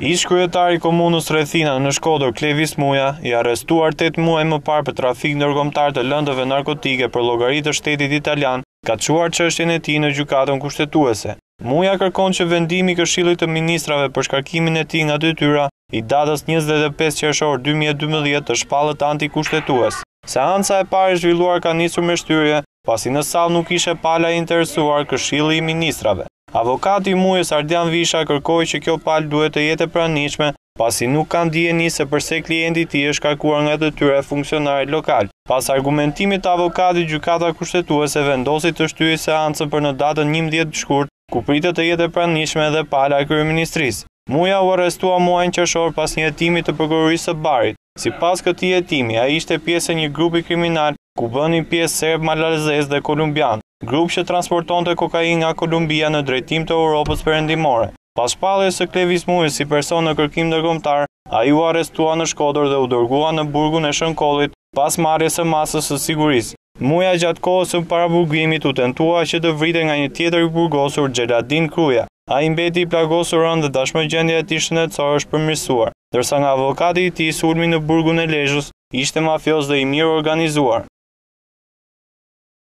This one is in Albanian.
Ish kryetari i komunës Rrethina në Shkodër, Klevis Muja, i arrestuar 8 muaj më parë për trafik ndërkombëtar të lëndëve narkotike për llogari të shtetit italian, ka çuar çështjen e tij në gjykatën kushtetuese. Muja kërkon që vendimi i Këshillit të Ministrave për shkarkimin e tij nga detyra i datës 25 qershor 2012 të shpallët antikushtetues. Seanca e parë e zhvilluar ka nisur me shtyrje, pasi në sallë nuk ishte pala e interesuar Këshilli i Ministrave. Avokati i Mujës Ardian Visha kërkoi që kjo palë duhet të jetë e pranishme, pasi nuk kanë dieni se përse klienti i tij është shkarkuar nga detyra e funksionarit lokal. Pas argumentimit të avokatit, gjykata kushtetuese vendosi të shtyjë seancën për në datën 11 shkurt, ku pritet të jetë e pranishme edhe pala e kryeministrisë. Muja u arrestua muajin qershor pas një hetimi të prokurorisë së Barit. Sipas këtij hetimi, ai ishte pjesë e një grupi kriminal ku bënin pjesë serb, malazez dhe kolumbian, grup që transportonte kokainë nga Kolumbia në drejtim të Europës perëndimore. Pas shpalljes së Klevis Mujës si person në kërkim ndërkombëtar, ai u arrestua në Shkodër dhe u dërgua në burgun e Shënkollit pas marrjes së masës së sigurisë. Muja gjatë kohës së paraburgimit u tentua që të vritej nga një tjetër i burgosur, Xheladin Kruja. Ai mbeti i plagosur rënd dhe tashmë gjendja e tij shëndetësore është përmirësuar, ndërsa nga avokati i tij sulmi në burgun e Lezhës ishte mafioz dhe i mirë organizuar.